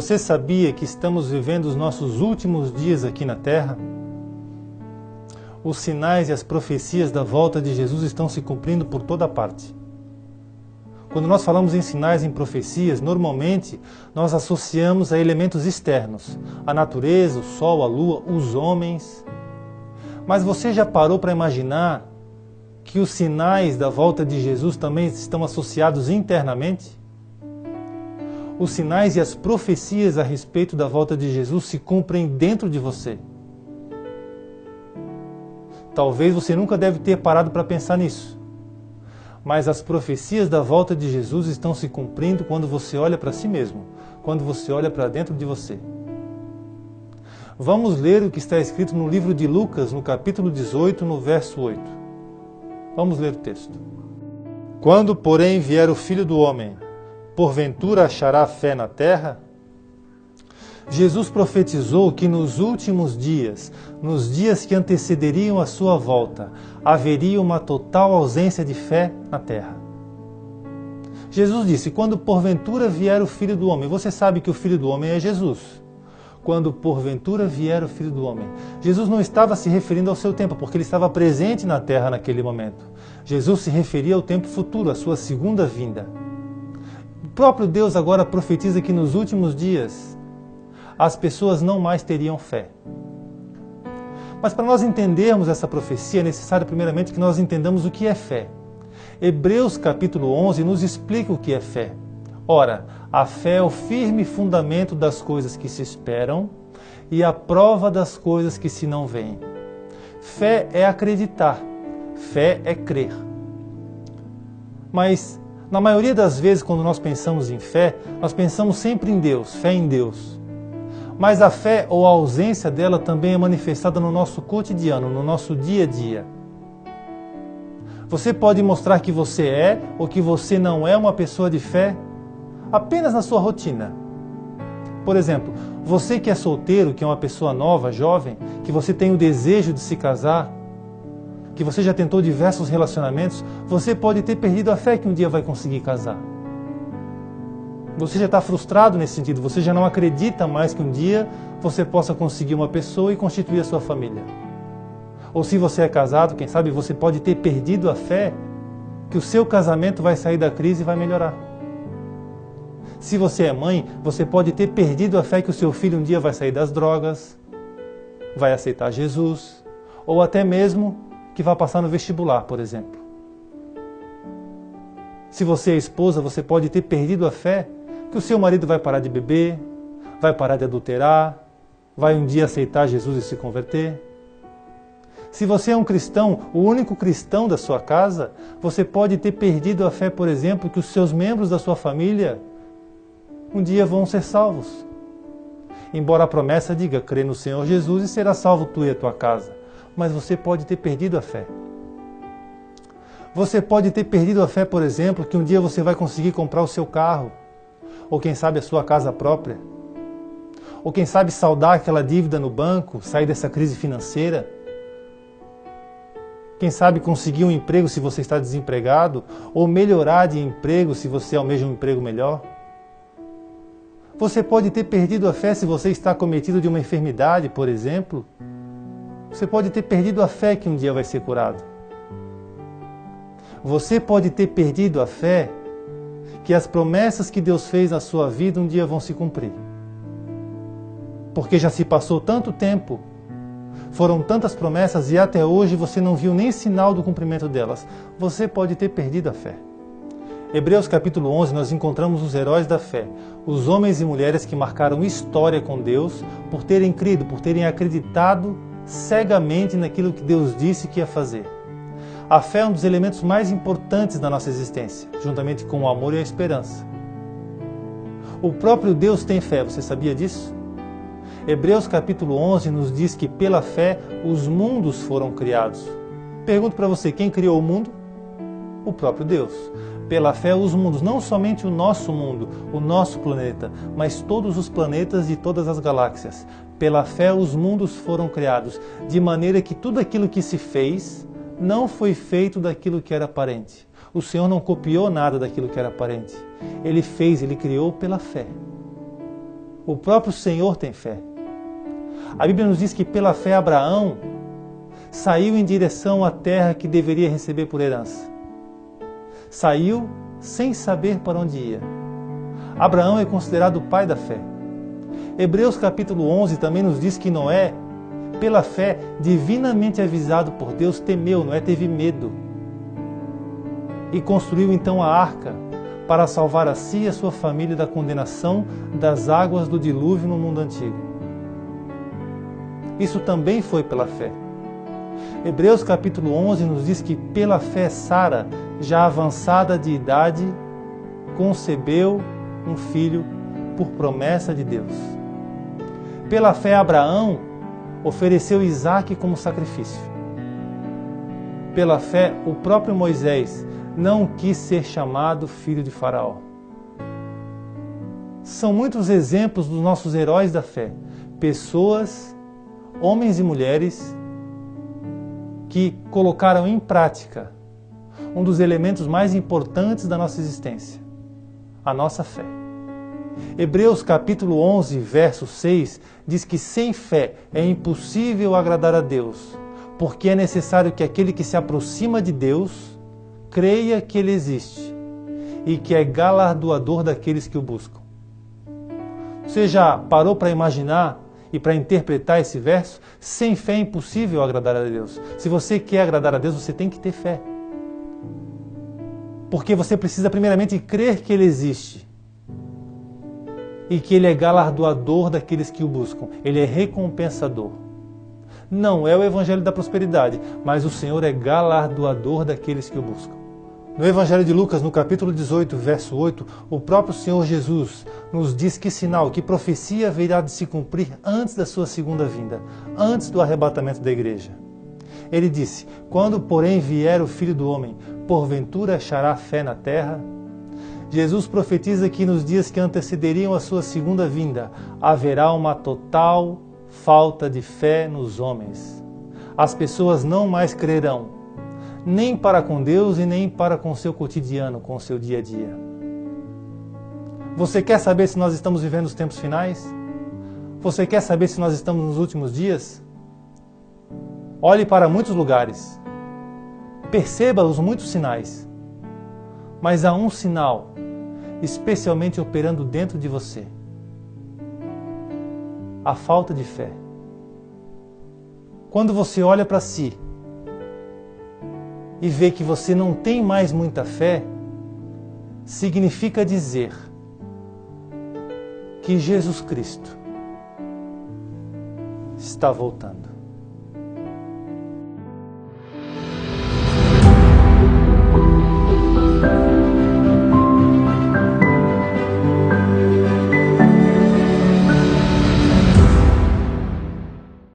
Você sabia que estamos vivendo os nossos últimos dias aqui na Terra? Os sinais e as profecias da volta de Jesus estão se cumprindo por toda parte. Quando nós falamos em sinais e em profecias, normalmente nós associamos a elementos externos, a natureza, o sol, a lua, os homens. Mas você já parou para imaginar que os sinais da volta de Jesus também estão associados internamente? Os sinais e as profecias a respeito da volta de Jesus se cumprem dentro de você. Talvez você nunca deve ter parado para pensar nisso. Mas as profecias da volta de Jesus estão se cumprindo quando você olha para si mesmo, quando você olha para dentro de você. Vamos ler o que está escrito no livro de Lucas, no capítulo 18, no verso 8. Vamos ler o texto. Quando, porém, vier o Filho do Homem, porventura achará fé na terra? Jesus profetizou que nos últimos dias, nos dias que antecederiam a sua volta, haveria uma total ausência de fé na terra. Jesus disse, quando porventura vier o Filho do Homem, você sabe que o Filho do Homem é Jesus. Quando porventura vier o Filho do Homem. Jesus não estava se referindo ao seu tempo, porque ele estava presente na terra naquele momento. Jesus se referia ao tempo futuro, à sua segunda vinda. O próprio Deus agora profetiza que nos últimos dias as pessoas não mais teriam fé. Mas para nós entendermos essa profecia, é necessário primeiramente que nós entendamos o que é fé. Hebreus capítulo 11 nos explica o que é fé. Ora, a fé é o firme fundamento das coisas que se esperam e a prova das coisas que se não veem. Fé é acreditar, fé é crer. Mas, na maioria das vezes, quando nós pensamos em fé, nós pensamos sempre em Deus, fé em Deus. Mas a fé ou a ausência dela também é manifestada no nosso cotidiano, no nosso dia a dia. Você pode mostrar que você é ou que você não é uma pessoa de fé apenas na sua rotina. Por exemplo, você que é solteiro, que é uma pessoa nova, jovem, que você tem o desejo de se casar, que você já tentou diversos relacionamentos, você pode ter perdido a fé que um dia vai conseguir casar. Você já está frustrado nesse sentido, você já não acredita mais que um dia você possa conseguir uma pessoa e constituir a sua família. Ou se você é casado, quem sabe você pode ter perdido a fé que o seu casamento vai sair da crise e vai melhorar. Se você é mãe, você pode ter perdido a fé que o seu filho um dia vai sair das drogas, vai aceitar Jesus, ou até mesmo que vai passar no vestibular, por exemplo. Se você é esposa, você pode ter perdido a fé que o seu marido vai parar de beber, vai parar de adulterar, vai um dia aceitar Jesus e se converter. Se você é um cristão, o único cristão da sua casa, você pode ter perdido a fé, por exemplo, que os seus membros da sua família um dia vão ser salvos. Embora a promessa diga, crê no Senhor Jesus e será salvo tu e a tua casa. Mas você pode ter perdido a fé. Você pode ter perdido a fé, por exemplo, que um dia você vai conseguir comprar o seu carro, ou quem sabe a sua casa própria, ou quem sabe saldar aquela dívida no banco, sair dessa crise financeira. Quem sabe conseguir um emprego se você está desempregado, ou melhorar de emprego se você almeja um emprego melhor. Você pode ter perdido a fé se você está acometido de uma enfermidade, por exemplo. Você pode ter perdido a fé que um dia vai ser curado. Você pode ter perdido a fé que as promessas que Deus fez na sua vida um dia vão se cumprir. Porque já se passou tanto tempo, foram tantas promessas e até hoje você não viu nem sinal do cumprimento delas. Você pode ter perdido a fé. Hebreus capítulo 11, nós encontramos os heróis da fé, os homens e mulheres que marcaram história com Deus por terem crido, por terem acreditado cegamente naquilo que Deus disse que ia fazer. A fé é um dos elementos mais importantes da nossa existência, juntamente com o amor e a esperança. O próprio Deus tem fé, você sabia disso? Hebreus capítulo 11 nos diz que pela fé os mundos foram criados. Pergunto para você, quem criou o mundo? O próprio Deus. Pela fé os mundos, não somente o nosso mundo, o nosso planeta, mas todos os planetas e todas as galáxias. Pela fé os mundos foram criados, de maneira que tudo aquilo que se fez não foi feito daquilo que era aparente. O Senhor não copiou nada daquilo que era aparente. Ele fez, Ele criou pela fé. O próprio Senhor tem fé. A Bíblia nos diz que pela fé Abraão saiu em direção à terra que deveria receber por herança. Saiu sem saber para onde ia. Abraão é considerado o pai da fé. Hebreus capítulo 11 também nos diz que Noé, pela fé, divinamente avisado por Deus, temeu, Noé teve medo. E construiu então a arca para salvar a si e a sua família da condenação das águas do dilúvio no mundo antigo. Isso também foi pela fé. Hebreus capítulo 11 nos diz que pela fé Sara, já avançada de idade, concebeu um filho por promessa de Deus. Pela fé Abraão ofereceu Isaque como sacrifício. Pela fé o próprio Moisés não quis ser chamado filho de Faraó. São muitos exemplos dos nossos heróis da fé, pessoas, homens e mulheres, que colocaram em prática um dos elementos mais importantes da nossa existência, a nossa fé. Hebreus capítulo 11, verso 6, diz que sem fé é impossível agradar a Deus, porque é necessário que aquele que se aproxima de Deus creia que Ele existe e que é galardoador daqueles que o buscam. Você já parou para imaginar e para interpretar esse verso? Sem fé é impossível agradar a Deus. Se você quer agradar a Deus, você tem que ter fé. Porque você precisa primeiramente crer que Ele existe e que Ele é galardoador daqueles que o buscam. Ele é recompensador. Não é o Evangelho da prosperidade, mas o Senhor é galardoador daqueles que o buscam. No Evangelho de Lucas, no capítulo 18, verso 8, o próprio Senhor Jesus nos diz que sinal, que profecia haverá de se cumprir antes da sua segunda vinda, antes do arrebatamento da igreja. Ele disse: quando, porém, vier o Filho do Homem, porventura achará fé na terra? Jesus profetiza que nos dias que antecederiam a sua segunda vinda, haverá uma total falta de fé nos homens. As pessoas não mais crerão, nem para com Deus e nem para com o seu cotidiano, com o seu dia a dia. Você quer saber se nós estamos vivendo os tempos finais? Você quer saber se nós estamos nos últimos dias? Olhe para muitos lugares. Perceba os muitos sinais. Mas há um sinal, especialmente operando dentro de você: a falta de fé. Quando você olha para si e vê que você não tem mais muita fé, significa dizer que Jesus Cristo está voltando.